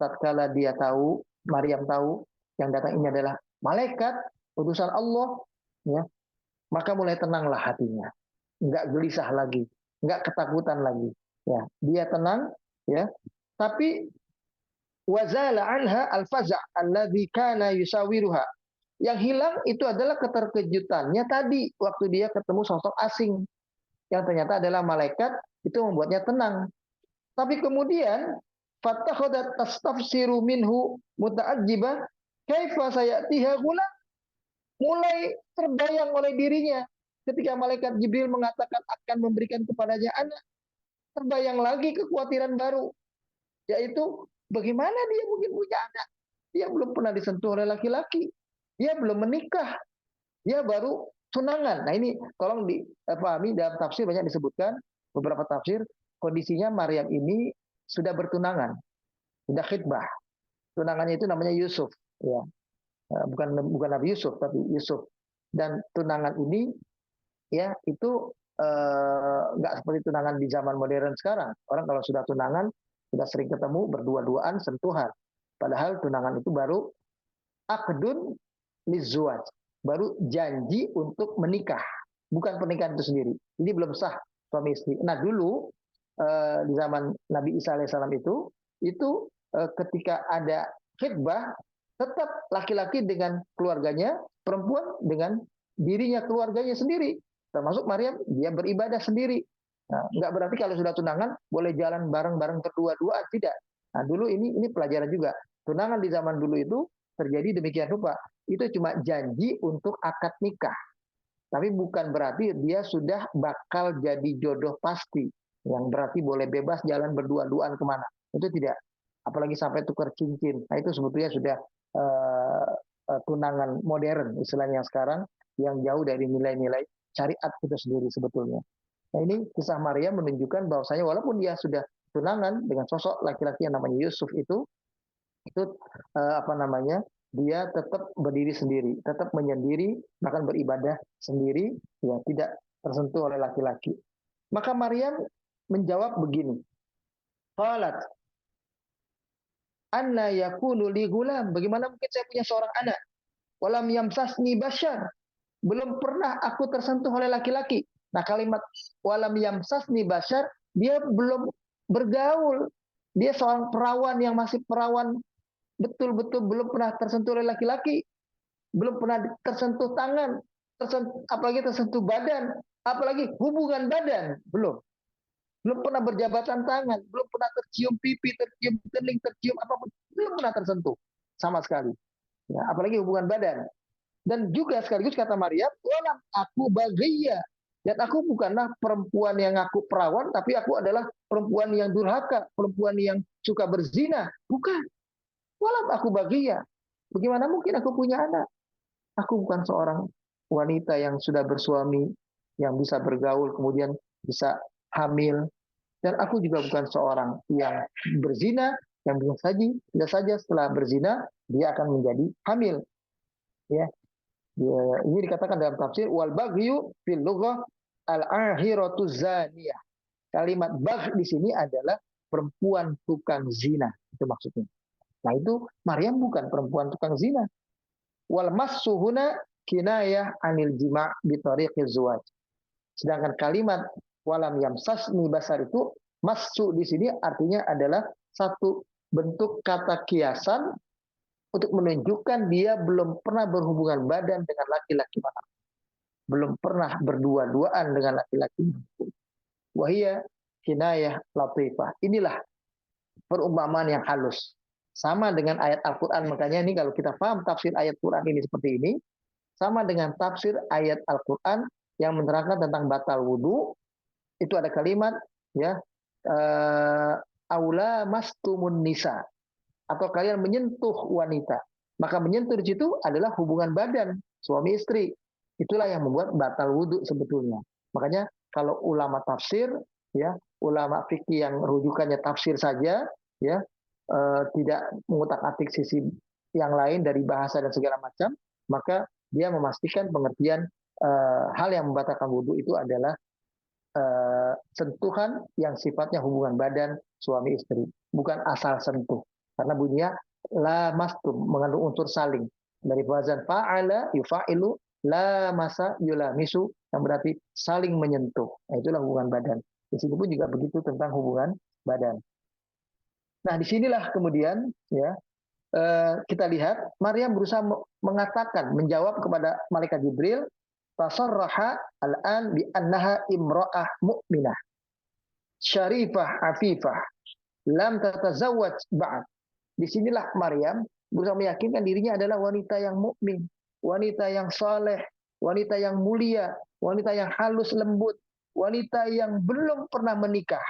Tatkala dia tahu, Maryam tahu yang datang ini adalah malaikat utusan Allah, ya, maka mulai tenanglah hatinya. Enggak gelisah lagi, enggak ketakutan lagi. Ya, dia tenang, ya. Tapi wazala anha al-faza' alladzi kana yusawiruha. Yang hilang itu adalah keterkejutannya tadi waktu dia ketemu sosok asing yang ternyata adalah malaikat, itu membuatnya tenang. Tapi kemudian fatakhadat tastafsiru minhu muta'ajjibah kaifa sayatiha ghulam. Mulai terbayang oleh dirinya ketika malaikat Jibril mengatakan akan memberikan kepadanya anak. Terbayang lagi kekhawatiran baru, yaitu bagaimana dia mungkin punya anak. Dia belum pernah disentuh oleh laki-laki. Dia belum menikah. Dia baru tunangan. Nah ini tolong dipahami, dalam tafsir banyak disebutkan, beberapa tafsir, kondisinya Maryam ini sudah bertunangan. Sudah khitbah. Tunangannya itu namanya Yusuf. Ya. Bukan Nabi Yusuf, tapi Yusuf. Dan tunangan ini, ya, itu nggak seperti tunangan di zaman modern sekarang. Orang kalau sudah tunangan, sudah sering ketemu, berdua-duaan, sentuhan. Padahal tunangan itu baru akdun lizuaj, baru janji untuk menikah, bukan pernikahan itu sendiri. Ini belum sah suami istri. Nah dulu di zaman Nabi Isa alaihissalam itu ketika ada khitbah, tetap laki-laki dengan keluarganya, perempuan dengan dirinya, keluarganya sendiri. Termasuk Maryam, dia beribadah sendiri. Nah, nggak berarti kalau sudah tunangan boleh jalan bareng-bareng berdua-duaan, tidak. Nah, dulu ini pelajaran juga. Tunangan di zaman dulu itu terjadi demikian rupa. Itu cuma janji untuk akad nikah. Tapi bukan berarti dia sudah bakal jadi jodoh pasti. Yang berarti boleh bebas jalan berdua-duaan kemana. Itu tidak. Apalagi sampai tukar cincin. Nah, itu sebetulnya sudah uh, tunangan modern, istilahnya sekarang, yang jauh dari nilai-nilai syariat itu sendiri sebetulnya. Nah, ini kisah Maria menunjukkan bahwasanya walaupun dia sudah tunangan dengan sosok laki-laki yang namanya Yusuf itu apa namanya, dia tetap berdiri sendiri, tetap menyendiri, bahkan beribadah sendiri, ya tidak tersentuh oleh laki-laki. Maka Maryam menjawab begini, qalat anna yakunu li gulam, bagaimana mungkin saya punya seorang anak, walam yamsasni bashar, belum pernah aku tersentuh oleh laki-laki. Nah, kalimat walam yamsasni bashar, dia belum bergaul, dia seorang perawan yang masih perawan, betul-betul belum pernah tersentuh oleh laki-laki, belum pernah tersentuh tangan, apalagi tersentuh badan, apalagi hubungan badan, belum pernah berjabatan tangan, belum pernah tercium pipi, tercium kening, tercium apapun, belum pernah tersentuh sama sekali. Ya, apalagi hubungan badan. Dan juga sekaligus kata Maryam, walam aku bagiya, dan aku bukanlah perempuan yang ngaku perawan, tapi aku adalah perempuan yang durhaka, perempuan yang suka berzina. Bukan. Walam aku bagiya. Bagaimana mungkin aku punya anak? Aku bukan seorang wanita yang sudah bersuami, yang bisa bergaul, kemudian bisa hamil. Dan aku juga bukan seorang yang berzina, yang bisa saja setelah berzina, dia akan menjadi hamil. Ya, ini dikatakan dalam tafsir, wal baghyu fil lughah al-ahiratu zaniyah. Kalimat bagh di sini adalah perempuan tukang zina. Itu maksudnya. Nah, itu Maryam bukan perempuan tukang zina. Wal massuhuna kinayah anil jima' bi tariqiz zuwaj. Sedangkan kalimat walam yamsasni basar itu massu di sini artinya adalah satu bentuk kata kiasan untuk menunjukkan dia belum pernah berhubungan badan dengan laki-laki mana. Belum pernah berdua-duaan dengan laki-laki. Wahia kinayah latifah. Inilah perumpamaan yang halus. Sama dengan ayat Al-Quran, makanya ini kalau kita paham tafsir ayat Quran ini seperti ini, sama dengan tafsir ayat Al-Quran yang menerangkan tentang batal wudhu, itu ada kalimat ya aula mastumun nisa, atau kalian menyentuh wanita. Maka menyentuh di situ adalah hubungan badan suami istri. Itulah yang membuat batal wudhu sebetulnya. Makanya kalau ulama tafsir, ya ulama fikih yang rujukannya tafsir saja, ya tidak mengutak-atik sisi yang lain dari bahasa dan segala macam, maka dia memastikan pengertian hal yang membatalkan wudhu itu adalah sentuhan yang sifatnya hubungan badan suami istri, bukan asal sentuh. Karena bunyinya la mastum, mengandung unsur saling. Dari wazan fa'ala yufa'ilu, la masa yulamisu, yang berarti saling menyentuh. Nah, itulah hubungan badan. Di sini pun juga begitu tentang hubungan badan. Nah, disinilah kemudian ya kita lihat Maryam berusaha mengatakan, menjawab kepada malaikat Jibril, fasarraha al-an bi annaha imra'ah mu'minah syarifah afifah lam tatazawwaj ba'd. Disinilah Maryam berusaha meyakinkan dirinya adalah wanita yang mukmin, wanita yang saleh, wanita yang mulia, wanita yang halus lembut, wanita yang belum pernah menikah.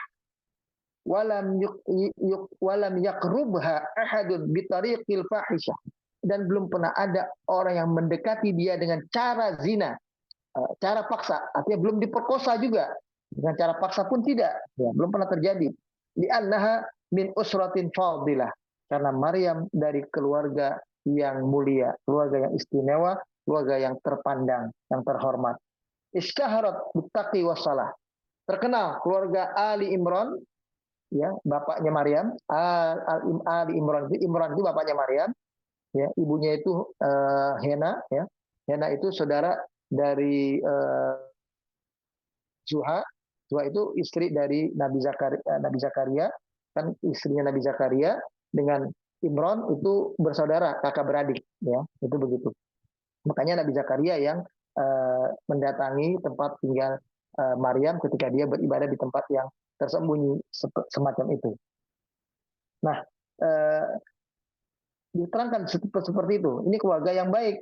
Walam yakrubha ahadun bitariqil fahisyah, dan belum pernah ada orang yang mendekati dia dengan cara zina, cara paksa, artinya belum diperkosa juga dengan cara paksa pun tidak, ya, belum pernah terjadi. Li'annaha min usratin fadilah, karena Maryam dari keluarga yang mulia, keluarga yang istimewa, keluarga yang terpandang, yang terhormat. Istyaharat bittaqi wassalah, terkenal keluarga Ali Imran, ya bapaknya Maryam. Ali Imran itu bapaknya Maryam, ya ibunya itu Hena, ya Hena itu saudara dari Zuha. Zuha itu istri dari Nabi Zakaria, kan istrinya Nabi Zakaria dengan Imran itu bersaudara, kakak beradik, ya itu begitu. Makanya Nabi Zakaria yang mendatangi tempat tinggal Maryam ketika dia beribadah di tempat yang tersembunyi semacam itu. Nah, diterangkan seperti itu. Ini keluarga yang baik.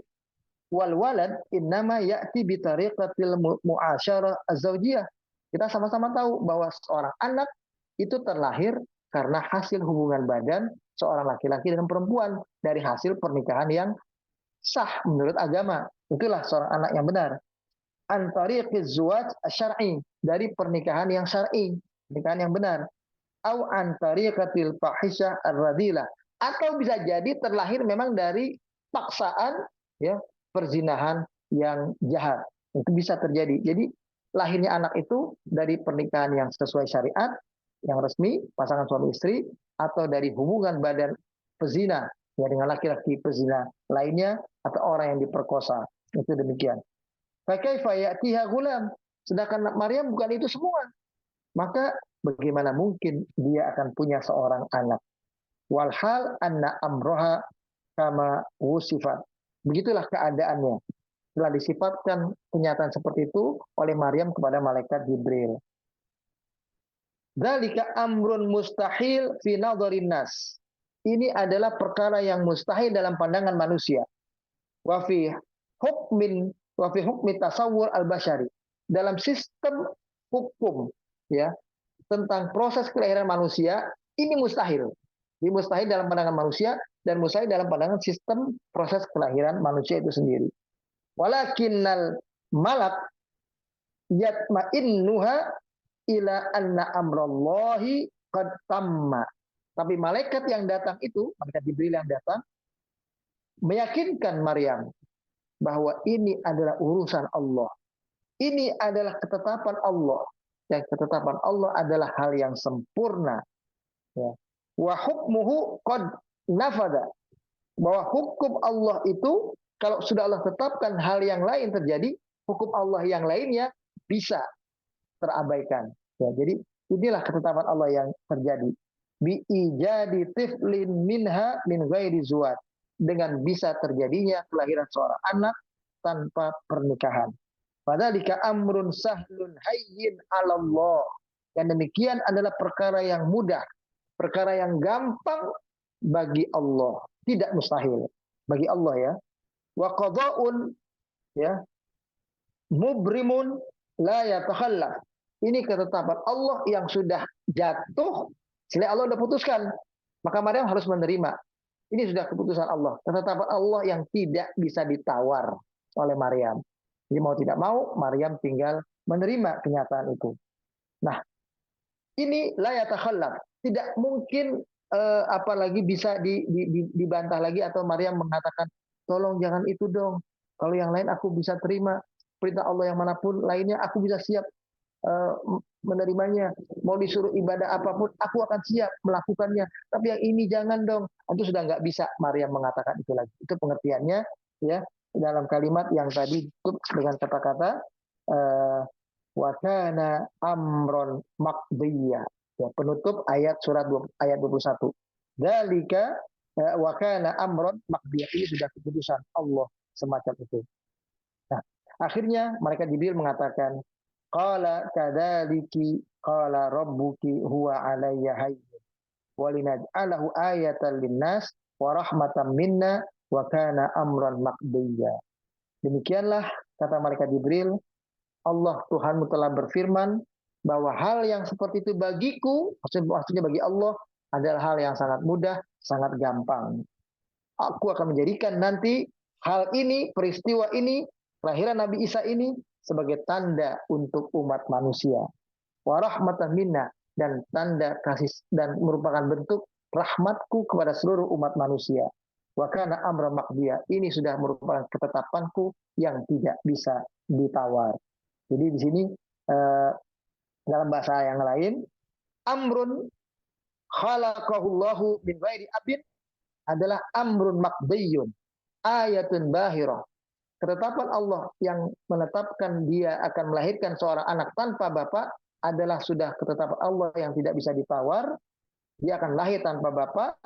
Wal walad innama ya'ti bi tariqatil mu'asyarah az-zawjiyah. Kita sama-sama tahu bahwa seorang anak itu terlahir karena hasil hubungan badan seorang laki-laki dengan perempuan dari hasil pernikahan yang sah menurut agama. Itulah seorang anak yang benar. An tariqiz zuwaj syar'i, dari pernikahan yang syar'i, pernikahan yang benar. Au an tariqatil fahisyah ar-radilah, atau bisa jadi terlahir memang dari paksaan, ya, perzinahan yang jahat. Itu bisa terjadi. Jadi lahirnya anak itu dari pernikahan yang sesuai syariat, yang resmi, pasangan suami istri, atau dari hubungan badan pezina, ya, dengan laki-laki pezina lainnya, atau orang yang diperkosa. Itu demikian. Fakaifa ya'tiha gulam, sedangkan Maryam bukan itu semua. Maka bagaimana mungkin dia akan punya seorang anak? Walhal anna amroha kama wusifat. Begitulah keadaannya. Telah disifatkan kenyataan seperti itu oleh Maryam kepada malaikat Jibril. Dzalika amrun mustahil fi nadharin nas. Ini adalah perkara yang mustahil dalam pandangan manusia. Wa fi hukmi tasawwur al-basyari. Dalam sistem hukum, ya, tentang proses kelahiran manusia, ini mustahil. Ini mustahil dalam pandangan manusia dan mustahil dalam pandangan sistem proses kelahiran manusia itu sendiri. Walakinnal malak yatma'innuha ila anna amrallahi qad tamma. Tapi malaikat yang datang itu, malaikat Jibril yang datang, meyakinkan Maryam bahwa ini adalah urusan Allah. Ini adalah ketetapan Allah. Dan ketetapan Allah adalah hal yang sempurna. Ya. Wa hukmuhu qad nafada. Bahwa hukum Allah itu, kalau sudah Allah tetapkan hal yang lain terjadi, hukum Allah yang lainnya bisa terabaikan. Ya, jadi inilah ketetapan Allah yang terjadi. Bi ijadi tiflin minha min ghairi zuwaj. Dengan bisa terjadinya kelahiran seorang anak tanpa pernikahan. Fadzalika amrun sahlun hayyin 'ala Allah. Dan demikian adalah perkara yang mudah, perkara yang gampang bagi Allah, tidak mustahil bagi Allah, ya. Wa qada'un, ya, mubrimun la yatakhallaf. Ini ketetapan Allah yang sudah jatuh, sehingga Allah sudah putuskan, maka Maryam harus menerima. Ini sudah keputusan Allah, ketetapan Allah yang tidak bisa ditawar oleh Maryam. Jadi mau tidak mau, Maryam tinggal menerima kenyataan itu. Nah, ini la yatakhallaf, tidak mungkin apalagi bisa dibantah lagi atau Maryam mengatakan, tolong jangan itu dong. Kalau yang lain aku bisa terima, perintah Allah yang manapun lainnya aku bisa siap menerimanya. Mau disuruh ibadah apapun, aku akan siap melakukannya. Tapi yang ini jangan dong. Itu sudah nggak bisa Maryam mengatakan itu lagi. Itu pengertiannya, ya, dalam kalimat yang tadi tutup dengan kata-kata wa kana amron maqdiyya. Ya, penutup ayat surat ayat 21. Dzalika wa kana amron maqdiyya. Ini sudah keputusan Allah semacam itu. Nah, akhirnya malaikat Jibril mengatakan, qala kadzaliki qala rabbuki huwa alayya hayyin wa linaj'alahu ayatan linnas wa rahmatan minna wa kana amran maqdiyya. Demikianlah kata malaikat Jibril, Allah Tuhanmu telah berfirman bahwa hal yang seperti itu bagiku, maksudnya bagi Allah, adalah hal yang sangat mudah, sangat gampang. Aku akan menjadikan nanti hal ini, peristiwa ini, kelahiran Nabi Isa ini sebagai tanda untuk umat manusia. Wa rahmatan minna, dan tanda kasih dan merupakan bentuk rahmatku kepada seluruh umat manusia. Wa kana amra maqdiya, ini sudah merupakan ketetapanku yang tidak bisa ditawar. Jadi di sini dalam bahasa yang lain, amrun khalaqahullahu min ghairi abin adalah amrun maqdiyun, ayatun bahirah. Ketetapan Allah yang menetapkan dia akan melahirkan seorang anak tanpa bapak adalah sudah ketetapan Allah yang tidak bisa ditawar. Dia akan lahir tanpa bapak,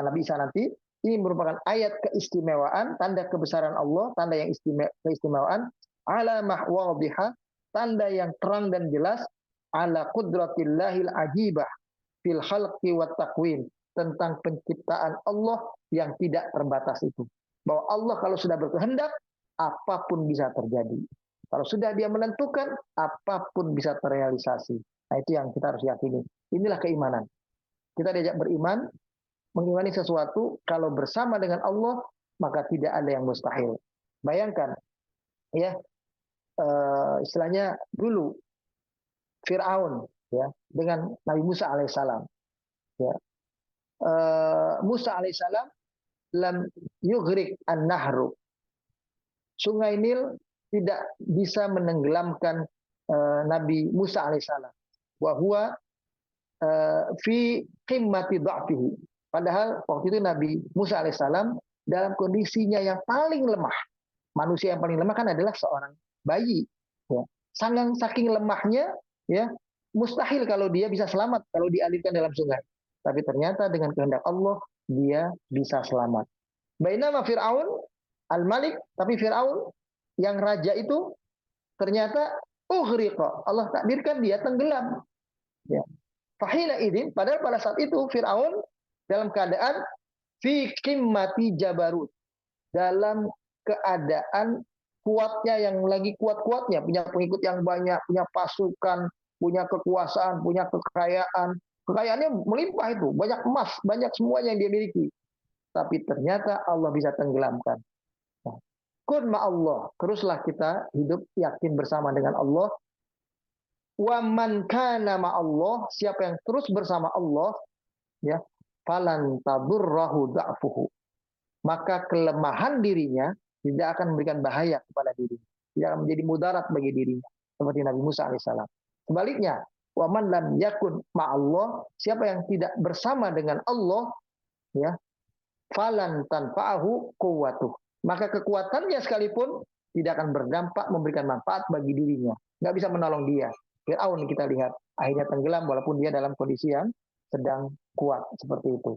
Nabi Isa nanti, Ini merupakan ayat keistimewaan, tanda kebesaran Allah, tanda yang keistimewaan, ala mahwadhiha, tanda yang terang dan jelas, ala qudratillahil ajibah fil khalqi wat taqwim, tentang penciptaan Allah yang tidak terbatas itu. Bahwa Allah kalau sudah berkehendak, apapun bisa terjadi. Kalau sudah dia menentukan, apapun bisa terrealisasi. Nah, itu yang kita harus yakini. Inilah keimanan. Kita diajak beriman, mengimani sesuatu, kalau bersama dengan Allah, maka tidak ada yang mustahil. Bayangkan, ya, istilahnya dulu Fir'aun, ya, dengan Nabi Musa alaihissalam. Ya. Musa alaihissalam lam yughrik an-nahru. Sungai Nil tidak bisa menenggelamkan Nabi Musa alaihissalam. Wa huwa fi qimmati dha'fihi. Padahal waktu itu Nabi Musa alaihissalam dalam kondisinya yang paling lemah. Manusia yang paling lemah kan adalah seorang bayi. Ya. Saking lemahnya, ya, mustahil kalau dia bisa selamat kalau dialirkan dalam sungai. Tapi ternyata dengan kehendak Allah dia bisa selamat. Bainama Fir'aun al-Malik, tapi Fir'aun yang raja itu ternyata ughriqa. Allah takdirkan dia tenggelam. Ya. Fahina idin, padahal pada saat itu Fir'aun dalam keadaan fi qimmati jabarut, dalam keadaan kuatnya yang lagi kuat-kuatnya, punya pengikut yang banyak, punya pasukan, punya kekuasaan, punya kekayaan. Kekayaannya melimpah itu, banyak emas, banyak semuanya yang dia miliki. Tapi ternyata Allah bisa tenggelamkan. Nah, kun ma'allah, teruslah kita hidup yakin bersama dengan Allah. Wa man kana ma'allah, siapa yang terus bersama Allah, ya, falan tadurrahu da'fuhu, maka kelemahan dirinya tidak akan memberikan bahaya kepada dirinya, tidak akan menjadi mudarat bagi dirinya, seperti Nabi Musa alaihissalam. Sebaliknya, wa man lam yakun ma'allah, siapa yang tidak bersama dengan Allah, ya, falan tanfa'ahu quwwatuh, maka kekuatannya sekalipun tidak akan berdampak memberikan manfaat bagi dirinya, nggak bisa menolong dia. Fir'aun kita lihat akhirnya tenggelam walaupun dia dalam kondisi yang sedang kuat seperti itu.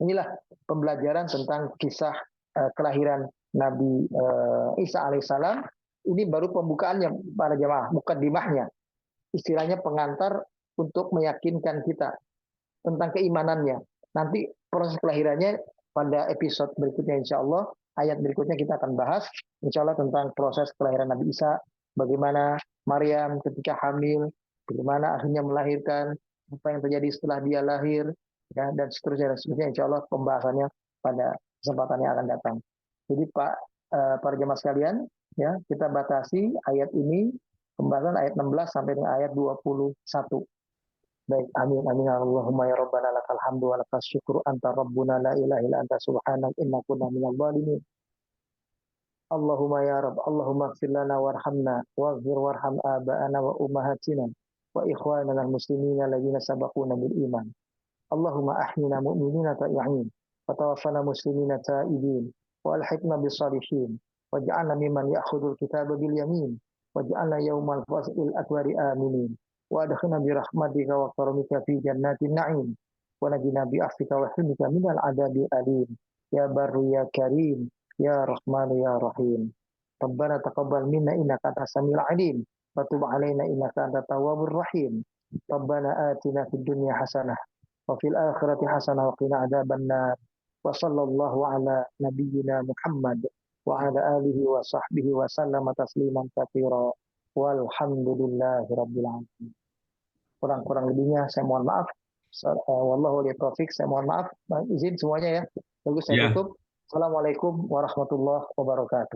Inilah pembelajaran tentang kisah kelahiran Nabi Isa alaihissalam. Ini baru pembukaannya para jamaah, mukaddimahnya. Istilahnya pengantar untuk meyakinkan kita tentang keimanannya. Nanti proses kelahirannya pada episode berikutnya insya Allah. Ayat berikutnya kita akan bahas insya Allah tentang proses kelahiran Nabi Isa. Bagaimana Maryam ketika hamil, bagaimana akhirnya melahirkan, apa yang terjadi setelah dia lahir, ya, dan seterusnya, insya Allah pembahasannya pada kesempatan yang akan datang. Jadi para jemaah sekalian, ya, kita batasi ayat ini, pembahasan ayat 16 sampai dengan ayat 21. Baik, amin, amin, Allahumma ya Rabbana lakal hamdu wa lakal syukru anta Rabbuna la ilaha illa anta subhanak inna kunna minal zalimin. Allahumma ya Rabb, Allahumma ighfir lana warhamna waghfir warham aba'ana wa ummahatina wa ikhwanana al-muslimina alladhina sabaquna bil iman. Allahumma ahyina mu'minina ta'i'in wa tawaffana muslimina ta'ibin wa alhiqna bis salihin waj'alna mimman ya'khudhul kitaba bil yamin waj'alna yawmal faslil akbari aminin wa adkhilna bi rahmatika wa karamika fi jannatin na'im wa najina bi afika wa hilmika minal adabi alim ya barru ya karim ya rahman ya rahim. Rabbana taqabbal minna innaka antas samiul alim wa tub alaina innaka antat tawwabur rahim. Rabbana atina fid dunya hasanah wa fil akhirati hasanah wa qina adzabannar. Wa sallallahu ala nabiyyina Muhammad wa ala alihi wa sahbihi wa sallama tasliman katsira. Walhamdulillahi rabbil alamin. Kurang-kurang lebihnya saya mohon maaf. Wallahu waliya taufik, saya mohon maaf. Izin semuanya ya. Bagus saya tutup. Assalamualaikum warahmatullahi wabarakatuh.